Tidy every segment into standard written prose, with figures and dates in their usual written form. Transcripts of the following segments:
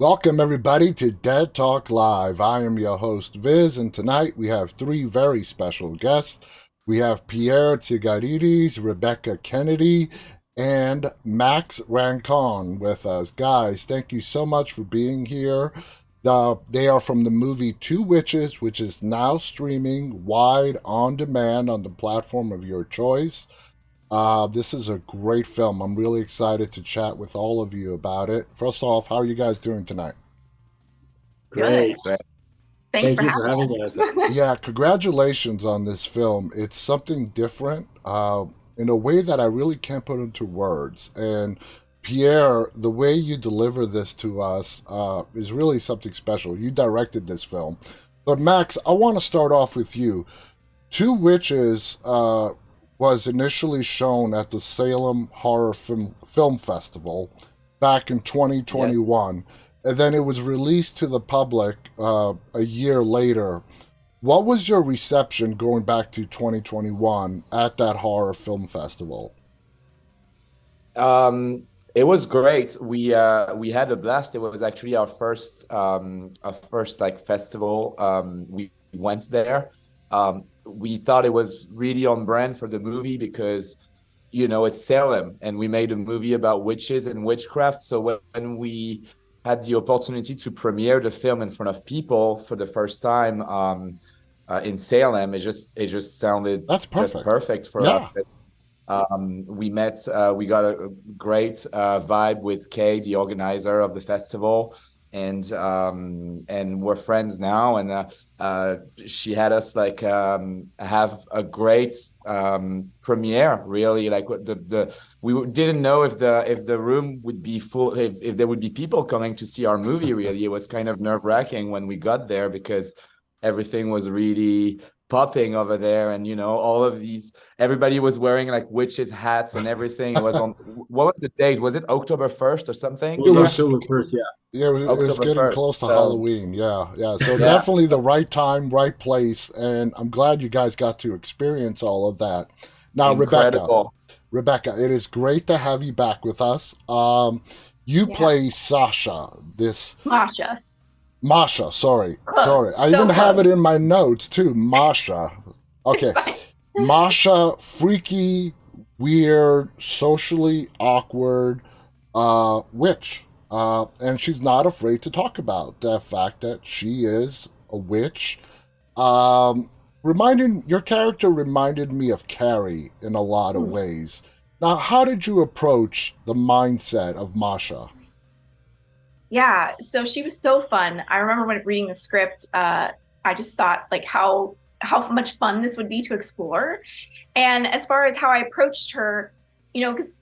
Welcome, everybody, to Dead Talk Live. I am your host, Viz, and tonight we have three very special guests. We have Pierre Tsigaridis, Rebekah Kennedy, and Max Rancon with us. Guys, thank you so much for being here. They are from the movie Two Witches, which is now streaming wide on demand on the platform of your choice. This is a great film. I'm really excited to chat with all of you about it. First off, how are you guys doing tonight? Good. Great. Thanks Thank for you for having having us. us. Yeah, congratulations on this film. It's something different in a way that I really can't put into words. And Pierre, the way you deliver this to us is really something special. You directed this film. But Max, I want to start off with you. Two Witches was initially shown at the Salem Film Festival back in Yes. 2021, and then it was released to the public a year later. What was your reception going back to 2021 at that horror film festival? It was great. We had a blast. It was actually our first like festival. We went there. We thought it was really on brand for the movie because it's Salem and we made a movie about witches and witchcraft. So when we had the opportunity to premiere the film in front of people for the first time in Salem, it just sounded That's just perfect. perfect for us. Yeah, We got a great vibe with Kay, the organizer of the festival, and we're friends now. And she had us like have a great premiere. Really, like we didn't know if the room would be full, if there would be people coming to see our movie. Really, it was kind of nerve-wracking when we got there because everything was really popping over there, and all of these, everybody was wearing like witches hats and everything. It was on, what was the date? Was it October 1st or it something? It was Yeah, was. October 1st, yeah. Yeah, it was October getting 1st. close to So Halloween. Yeah, yeah. So yeah, definitely the right time, right place, and I'm glad you guys got to experience all of that. Now, Rebekah, incredible. Rebekah, it is great to have you back with us. You Yeah. play Sasha, this Masha. Masha. Sorry. Close. I even So have it close. in my notes too. Masha. It's Okay, fine. Masha, freaky, weird, socially awkward witch. And she's not afraid to talk about the fact that she is a witch. Um, your character reminded me of Carrie in a lot of Hmm. ways. Now, how did you approach the mindset of Masha? Yeah. So she was so fun. I remember when reading the script, I just thought like how much fun this would be to explore. And as far as how I approached her, because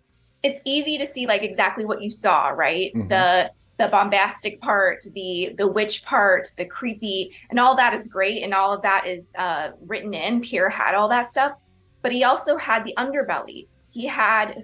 it's easy to see like exactly what you saw, right? Hmm. The bombastic part, the witch part, the creepy, and all that is great, and all of that is written in. Pierre had all that stuff, but he also had the underbelly. He had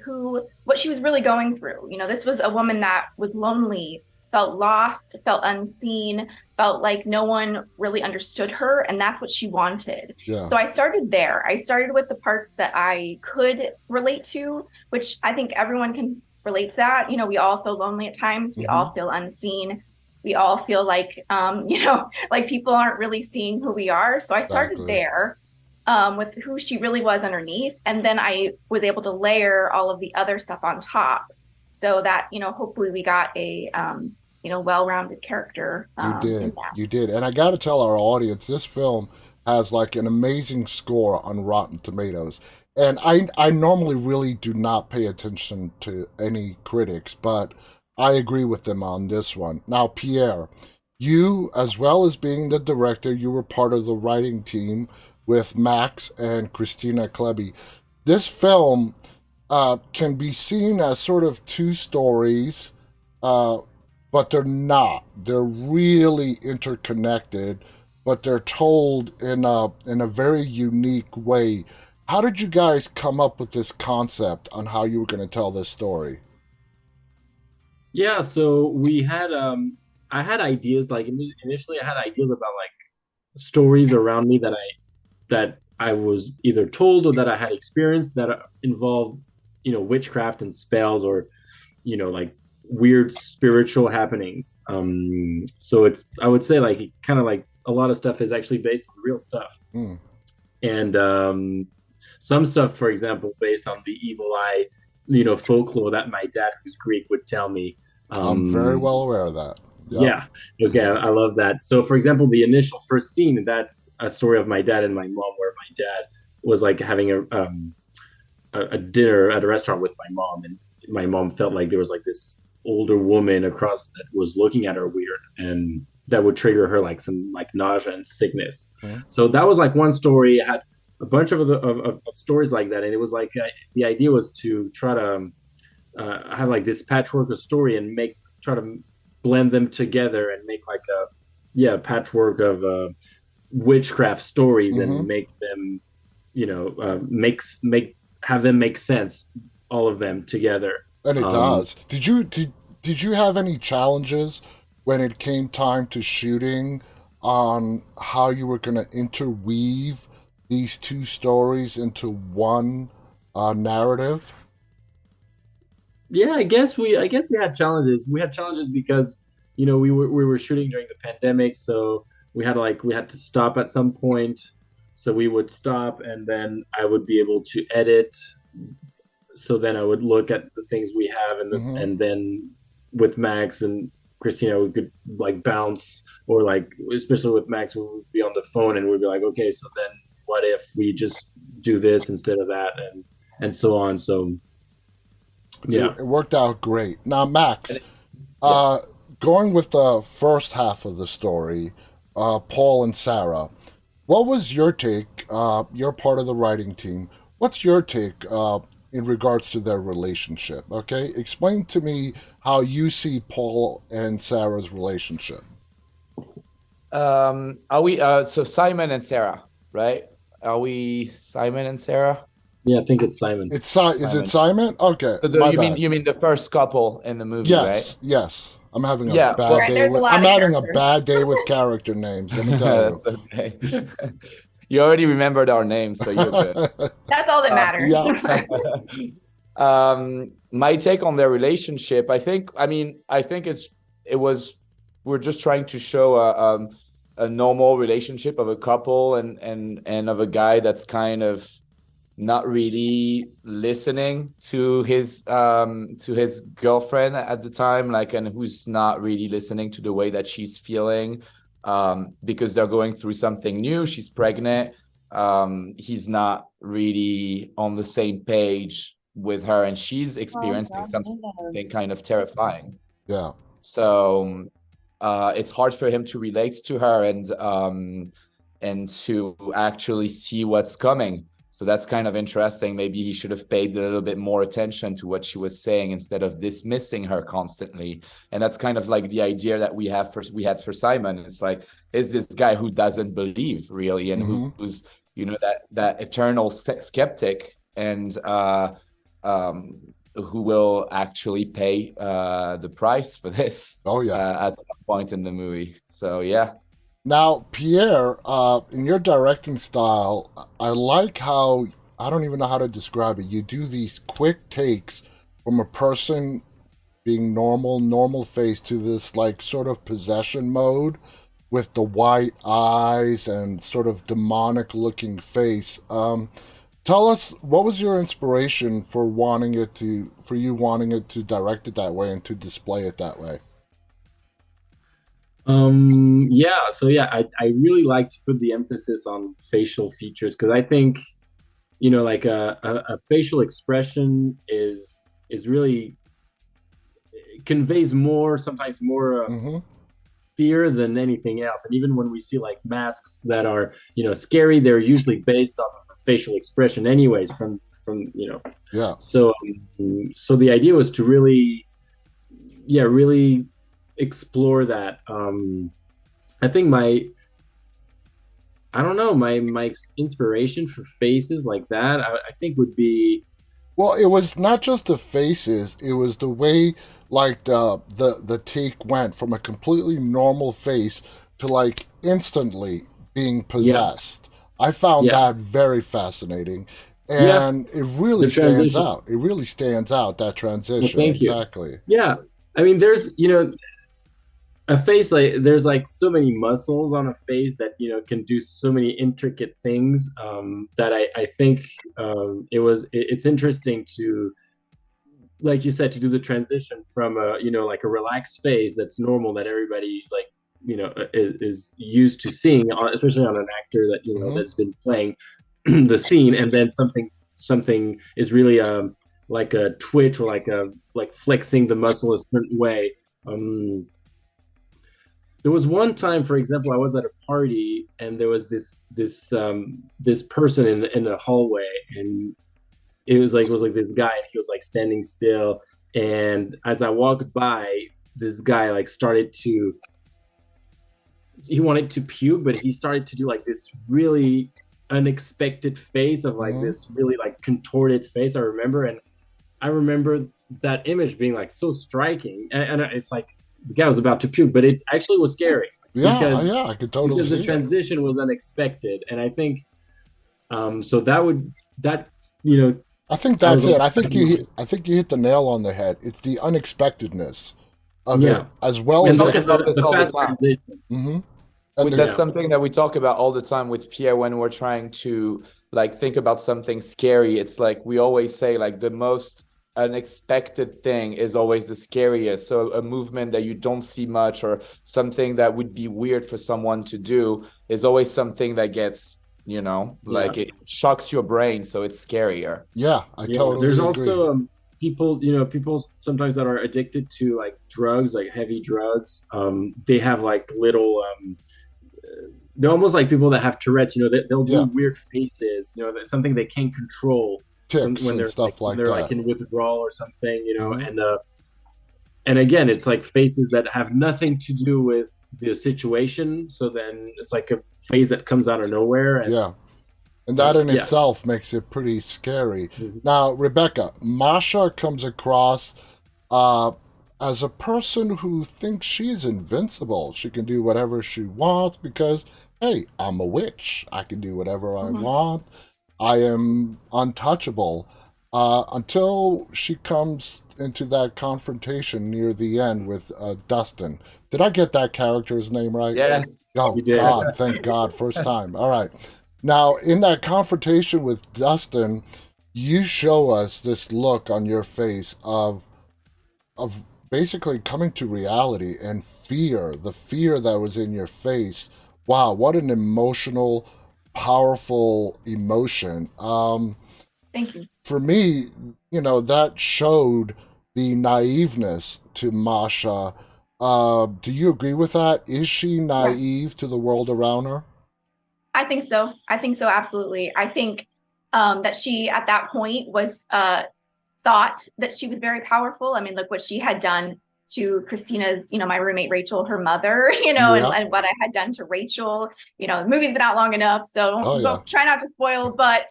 what she was really going through. This was a woman that was lonely, felt lost, felt unseen, felt like no one really understood her, and that's what she wanted. Yeah, So I started there. I started with the parts that I could relate to, which I think everyone can relate to that. We all feel lonely at times. We hmm, all feel unseen. We all feel like, like people aren't really seeing who we are. So I started exactly. there with who she really was underneath. And then I was able to layer all of the other stuff on top so that, hopefully we got a, well-rounded character You in did. that. You did. And I got to tell our audience, this film has like an amazing score on Rotten Tomatoes. And I normally really do not pay attention to any critics, but I agree with them on this one. Now, Pierre, you, as well as being the director, you were part of the writing team with Max and Christina Klebe. This film can be seen as sort of two stories, uh, but they're not. They're really interconnected, but they're told in a very unique way. How did you guys come up with this concept on how you were going to tell this story? Yeah, so we had I had ideas like initially I had ideas about like stories around me that I was either told or that I had experienced that involved, witchcraft and spells or, like weird spiritual happenings. So I would say like kind of like a lot of stuff is actually based on real stuff. Mm. And some stuff, for example, based on the evil eye, folklore that my dad, who's Greek, would tell me. I'm very well aware of that. Yep. Yeah. Okay. I love that. So, for example, the initial first scene, that's a story of my dad and my mom, where my dad was like having a dinner at a restaurant with my mom, and my mom felt like there was like this older woman across that was looking at her weird, and that would trigger her like some like nausea and sickness. Mm. So that was like one story. I had a bunch of stories like that, and it was like the idea was to try to have like this patchwork of story and try to blend them together and make like a patchwork of witchcraft stories Mm-hmm. and make them have them make sense, all of them together. And it does. Did you have any challenges when it came time to shooting on how you were going to interweave these two stories into one narrative? Yeah, I guess we had challenges. We had challenges because we were shooting during the pandemic, so we had to stop at some point. So we would stop, and then I would be able to edit. So then I would look at the things we have, and then with Max and Christina, we could like bounce, or like especially with Max, we would be on the phone and we'd be like, okay, so then what if we just do this instead of that, and so on. So yeah, it worked out great. Now, Max, going with the first half of the story, Paul and Sarah, what was your take? You're part of the writing team. What's your take in regards to their relationship? Okay, explain to me how you see Paul and Sarah's relationship. Are we so Simon and Sarah, right? Are we Simon and Sarah? Yeah, I think it's Simon. Is it Simon? Okay. So you mean the first couple in the movie, right? Yes. I'm having a bad day. I'm having a bad day with character names. Let me tell you. That's okay. You already remembered our names, so you're good. That's all that matters. My take on their relationship, I think we're just trying to show a normal relationship of a couple and of a guy that's kind of not really listening to his girlfriend at the time, and who's not really listening to the way that she's feeling, because they're going through something new. She's pregnant. He's not really on the same page with her, and she's experiencing something kind of terrifying. Yeah. So it's hard for him to relate to her and to actually see what's coming. So that's kind of interesting. Maybe he should have paid a little bit more attention to what she was saying instead of dismissing her constantly. And that's kind of like the idea that we had for Simon. It's like, is this guy who doesn't believe really, and who's that eternal skeptic, and who will actually pay the price for this. Oh yeah, at some point in the movie. So yeah. Now, Pierre, in your directing style, I like how, I don't even know how to describe it, you do these quick takes from a person being normal face, to this like sort of possession mode with the white eyes and sort of demonic looking face. Tell us, what was your inspiration for you wanting it to direct it that way and to display it that way? I really like to put the emphasis on facial features, because I think like a facial expression is really, it conveys sometimes more fear than anything else. And even when we see like masks that are scary, they're usually based off of a facial expression anyways, from yeah. So the idea was to really explore that. I think my inspiration for faces like that, I think would be, well, it was not just the faces, it was the way like the take went from a completely normal face to like instantly being possessed. I found that very fascinating, and it really stands out. It really stands out, that transition. Well, thank you. Exactly. Yeah. I mean, there's, a face, like there's like so many muscles on a face that can do so many intricate things, that I think, it's interesting to, like you said, to do the transition from a like a relaxed phase that's normal, that everybody's like is used to seeing, especially on an actor that that's been playing the scene, and then something is really like a twitch, or like flexing the muscle a certain way. There was one time, for example, I was at a party, and there was this person in the hallway, and it was like this guy, and he was like standing still, and as I walked by, this guy like he wanted to puke, but he started to do like this really unexpected face of like this really like contorted face. I remember that image being like so striking, and it's like the guy was about to puke, but it actually was scary. Yeah, I could totally because see the transition was unexpected, and I think so that I think that's it. I think you hit the nail on the head. It's the unexpectedness of it, as well as the fast transition. Mm-hmm. That's something that we talk about all the time with Pierre when we're trying to like think about something scary. It's like we always say, like, the most unexpected thing is always the scariest. So a movement that you don't see much, or something that would be weird for someone to do, is always something that gets, it shocks your brain, so it's scarier. Yeah, I totally There's agree. also people sometimes that are addicted to like drugs, like heavy drugs. They have like little they're almost like people that have Tourette's. They'll do weird faces. That's something they can't control. Tics when and they're stuff like they're that. like in withdrawal or something. And again, it's like faces that have nothing to do with the situation. So then it's like a face that comes out of nowhere. And that in itself makes it pretty scary. Mm-hmm. Now, Rebekah, Masha comes across as a person who thinks she's invincible. She can do whatever she wants because, hey, I'm a witch. I can do whatever I want. I am untouchable. Until she comes into that confrontation near the end with Dustin. Did I get that character's name right? Yes. Oh, God, thank God. First time. All right. Now, in that confrontation with Dustin, you show us this look on your face of basically coming to reality and fear, the fear that was in your face. Wow, what an emotional, powerful emotion. Thank you. For me, that showed the naiveness to Masha. Do you agree with that? Is she naive to the world around her? I think so. Absolutely. I think that she, at that point, was thought that she was very powerful. I mean, look what she had done to Christina's, my roommate Rachel, her mother, and what I had done to Rachel. The movie's been out long enough, so try not to spoil. But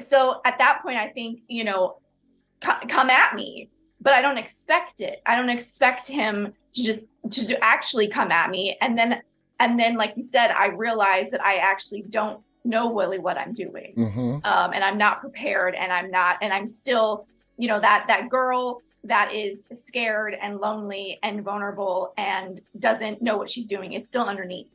so at that point, I think come at me, but I don't expect it. I don't expect him to actually come at me, and then, like you said, I realize that I actually don't know really what I'm doing. And I'm not prepared, and I'm still, that girl that is scared and lonely and vulnerable and doesn't know what she's doing is still underneath.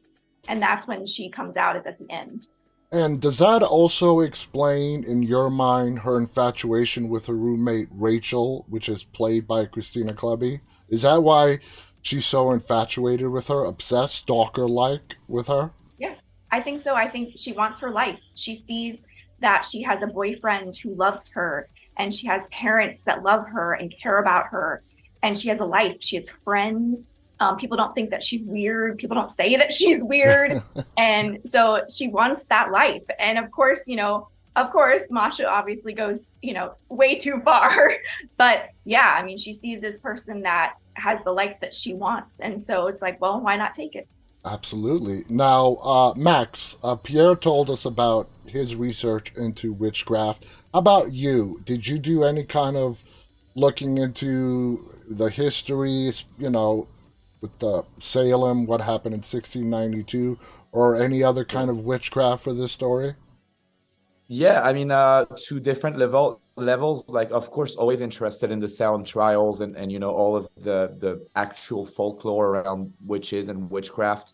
And that's when she comes out at the end. And does that also explain, in your mind, her infatuation with her roommate Rachel, which is played by Christina Kleby? Is that why she's so infatuated with her, obsessed, stalker-like with her? Yeah, I think so. I think she wants her life. She sees that she has a boyfriend who loves her, and she has parents that love her and care about her, and she has a life. She has friends. People don't think that she's weird. People don't say that she's weird. And so she wants that life. And of course, Masha obviously goes, way too far. But yeah, I mean, she sees this person that has the life that she wants. And so it's like, well, why not take it? Absolutely. Now, Max, Pierre told us about his research into witchcraft. How about you? Did you do any kind of looking into the history, with the Salem, what happened in 1692, or any other kind of witchcraft for this story? Yeah, I mean, two different levels. Like, of course, always interested in the sound trials and all of the actual folklore around witches and witchcraft.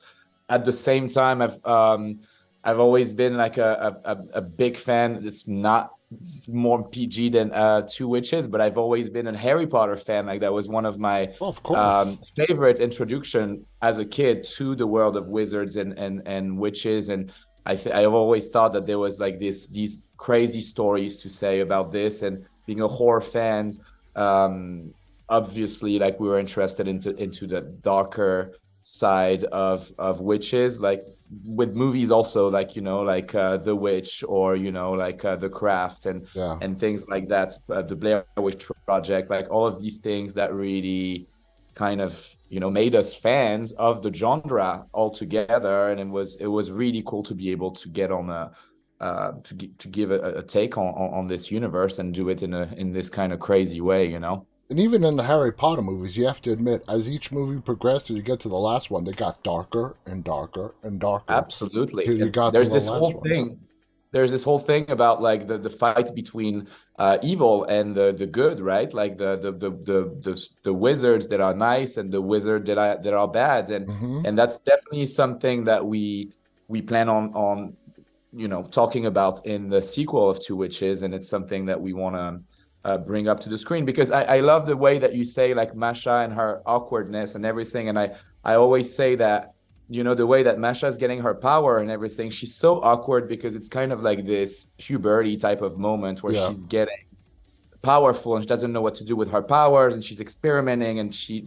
At the same time, I've always been like a big fan. It's more PG than Two Witches, but I've always been a Harry Potter fan. Like that was one of my Well, of course. favorite introduction as a kid to the world of wizards and witches. And I've always thought that there was like these crazy stories to say about this. And being a horror fan, obviously, like we were interested into the darker side of witches, like with movies also, like like The Witch, or like The Craft, Yeah. and things like that, the Blair Witch Project, like all of these things that really kind of made us fans of the genre altogether. And it was really cool to be able to get on to give a take on this universe and do it in this kind of crazy way. And even in the Harry Potter movies, you have to admit, as each movie progressed, till you get to the last one, they got darker and darker and darker. Absolutely. Till you And got to the last one. There's this whole thing about like the fight between evil and the good, right? Like the wizards that are nice and the wizards that are bad. And Hmm. and that's definitely something that we plan on talking about in the sequel of Two Witches. And it's something that we want to bring up to the screen, because I love the way that you say like Masha and her awkwardness and everything. And I always say that the way that Masha is getting her power and everything, she's so awkward because it's kind of like this puberty type of moment where Yeah. she's getting powerful and she doesn't know what to do with her powers, and she's experimenting, and she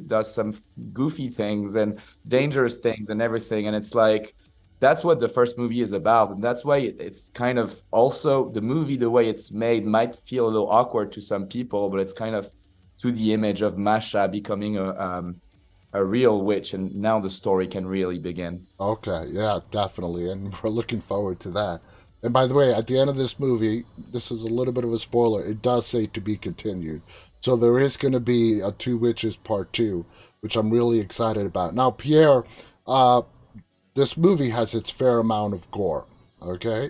does some goofy things and dangerous things and everything. And it's like that's what the first movie is about. And that's why it's kind of also the movie, the way it's made, might feel a little awkward to some people, but it's kind of to the image of Masha becoming a real witch. And now the story can really begin. Okay, yeah, definitely. And we're looking forward to that. And by the way, at the end of this movie, this is a little bit of a spoiler, it does say to be continued. So there is going to be a Two Witches Part 2, which I'm really excited about. Now, Pierre, uh, this movie has its fair amount of gore. Okay.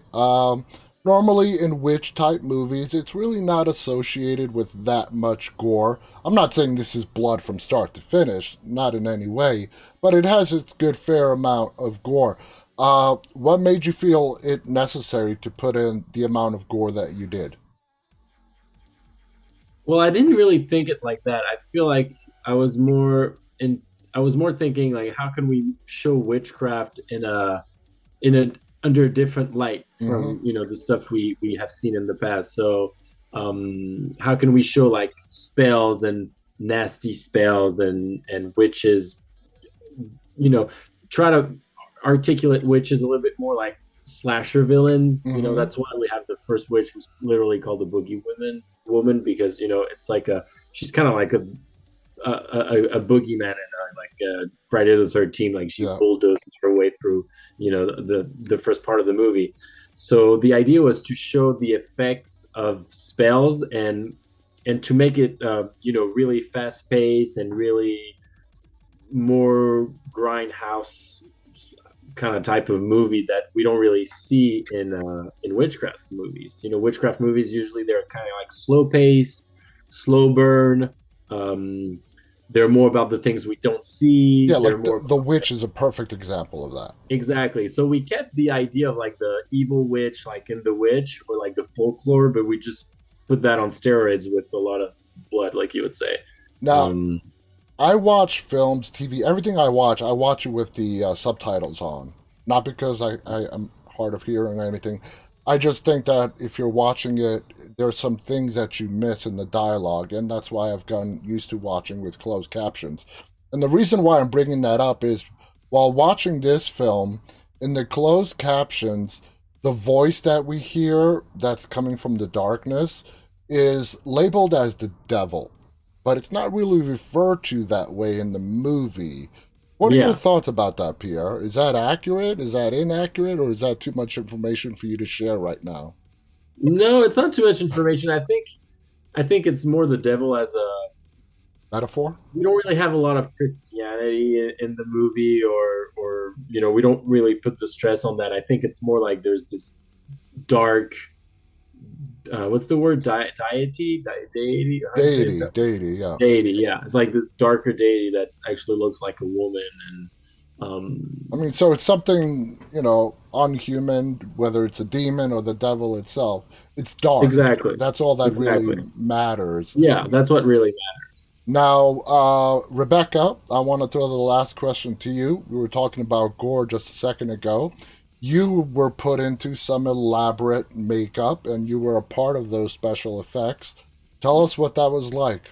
Normally in witch type movies, it's really not associated with that much gore. I'm not saying this is blood from start to finish, not in any way, but it has its good fair amount of gore. What made you feel it necessary to put in the amount of gore that you did? Well, I didn't really think it like that. I feel like I was more in I was more thinking like how can we show witchcraft in a under a different light Hmm. from the stuff we have seen in the past. So how can we show like spells and nasty spells and witches, you know, try to articulate witches a little bit more like slasher villains. Hmm. That's why we have the first witch was literally called the Boogie Woman because it's like she's kind of like a boogeyman in like Friday the 13th. Like she Yeah. bulldozes her way through, the first part of the movie. So the idea was to show the effects of spells and to make it, really fast paced and really more grindhouse kind of type of movie that we don't really see in witchcraft movies. Witchcraft movies usually they're kind of like slow paced, slow burn. Um, they're more about the things we don't see. Yeah, They're like more the about, Witch is a perfect example of that. exactly. So we kept the idea of like the evil witch, like in The Witch, or like the folklore, but we just put that on steroids with a lot of blood, like you would say. Now, Um, I watch films, TV, everything I watch it with the subtitles on. Not because I am hard of hearing or anything. I just think that if you're watching it, there's some things that you miss in the dialogue, and that's why I've gotten used to watching with closed captions. And the reason why I'm bringing that up is while watching this film, in the closed captions, the voice that we hear that's coming from the darkness is labeled as the devil, but it's not really referred to that way in the movie. What are your yeah. thoughts about that, Pierre? Is that accurate? Is that inaccurate? Or is that too much information for you to share right now? No, it's not too much information. I think it's more the devil as a Metaphor? we don't really have a lot of Christianity in the movie or we don't really put the stress on that. I think it's more like there's this dark. What's the word? Deity? Deity? How do you say it? Deity, yeah. Deity, yeah. It's like this darker deity that actually looks like a woman, and I mean, so it's something, unhuman, whether it's a demon or the devil itself. It's dark. exactly, That's all that really exactly. matters. Yeah, that's what really matters. Now, Rebecca, I want to throw the last question to you. We were talking about gore just a second ago. You were put into some elaborate makeup and you were a part of those special effects. Tell us what that was like.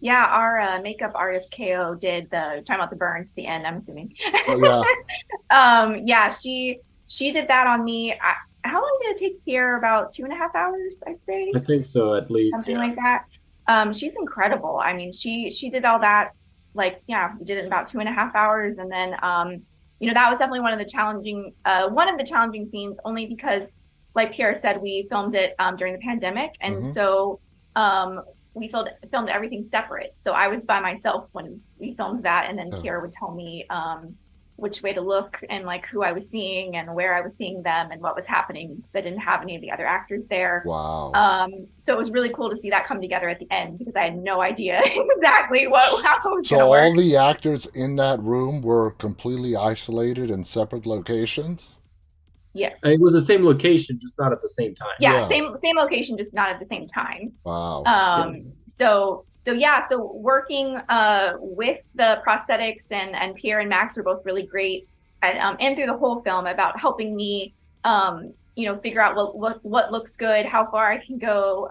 Yeah, our makeup artist KO did the talking about the burns at the end, I'm assuming. Oh, yeah. Yeah, she did that on me. How long did it take Pierre? About 2.5 hours, I'd say. I think so, at least. Something Yeah. like that. She's incredible. I mean, she did all that, like, yeah, we did it in about 2.5 hours. And then that was definitely one of the challenging scenes, only because, like Pierre said, we filmed it during the pandemic. And Hmm. so we filmed everything separate. So I was by myself when we filmed that, and then Yeah. Pierre would tell me which way to look and like who I was seeing and where I was seeing them and what was happening, because I didn't have any of the other actors there. Wow. So it was really cool to see that come together at the end, because I had no idea exactly how it was So gonna all work. the actors in that room were completely isolated in separate locations? Yes. It was the same location, just not at the same time. Yeah, Yeah. same location, just not at the same time. Wow. So working with the prosthetics, and Pierre and Max are both really great at, and through the whole film, about helping me figure out what looks good, how far I can go,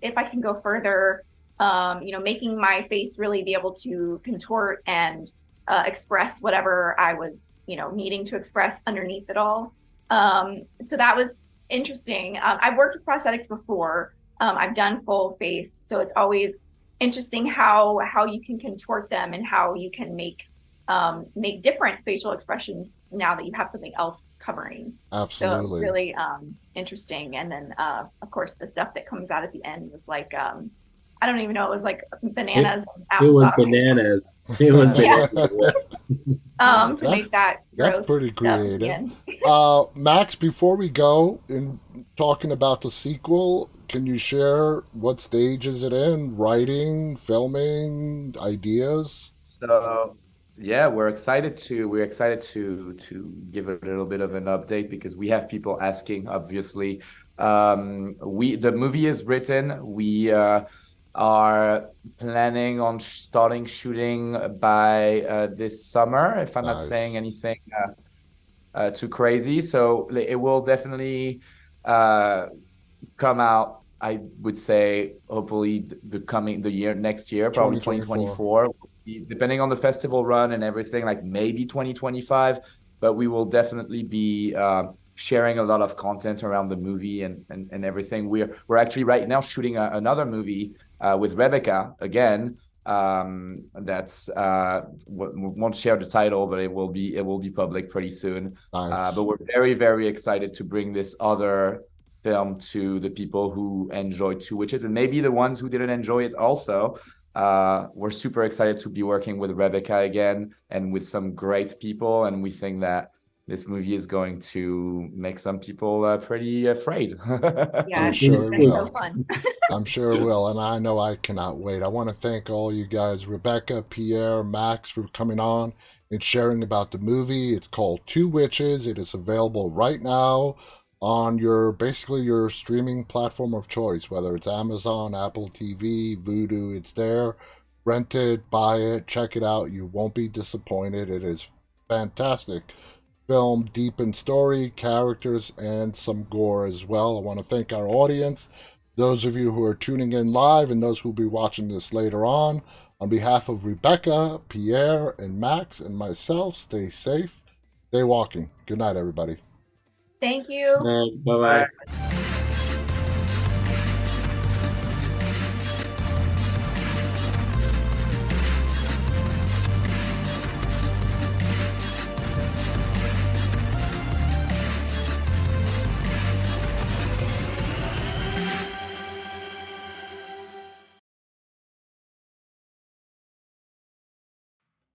if I can go further, making my face really be able to contort and express whatever I was needing to express underneath it all. So that was interesting. I've worked with prosthetics before. I've done full face, so it's always interesting how you can contort them and how you can make different facial expressions now that you have something else covering. So Absolutely. really interesting. And then of course the stuff that comes out at the end was like I don't even know, it was like bananas and It was applesauce bananas. It was Yeah. bananas. to make that That's gross pretty stuff at the creative. end. Max, before we go in talking about the sequel, can you share what stage is it in? Writing, filming, ideas? So yeah, we're excited to give a little bit of an update, because we have people asking, obviously. The movie is written. We are planning on starting shooting by this summer, if I'm not Nice. saying anything too crazy. So it will definitely come out, I would say, hopefully the year next year, probably 2024. 2024. We'll see, depending on the festival run and everything, like maybe 2025. But we will definitely be sharing a lot of content around the movie and everything. We're actually right now shooting another movie with Rebekah again. That's won't share the title, but it will be public pretty soon. Nice. But we're very, very excited to bring this other film to the people who enjoyed Two Witches, and maybe the ones who didn't enjoy it also. We're super excited to be working with Rebekah again and with some great people, and we think that this movie is going to make some people pretty afraid. Yeah, I'm it's sure gonna it be so will. fun. I'm sure it will, and I know I cannot wait. I want to thank all you guys, Rebecca, Pierre, Max, for coming on and sharing about the movie. It's called Two Witches. It is available right now on basically your streaming platform of choice, whether it's Amazon, Apple TV, Vudu. It's there. Rent it, buy it, check it out. You won't be disappointed. It is fantastic film, deep in story, characters, and some gore as well. I want to thank our audience, those of you who are tuning in live, and those who will be watching this later on. On behalf of Rebecca, Pierre, and Max, and myself, stay safe, stay walking. Good night, everybody. Thank you. Bye-bye.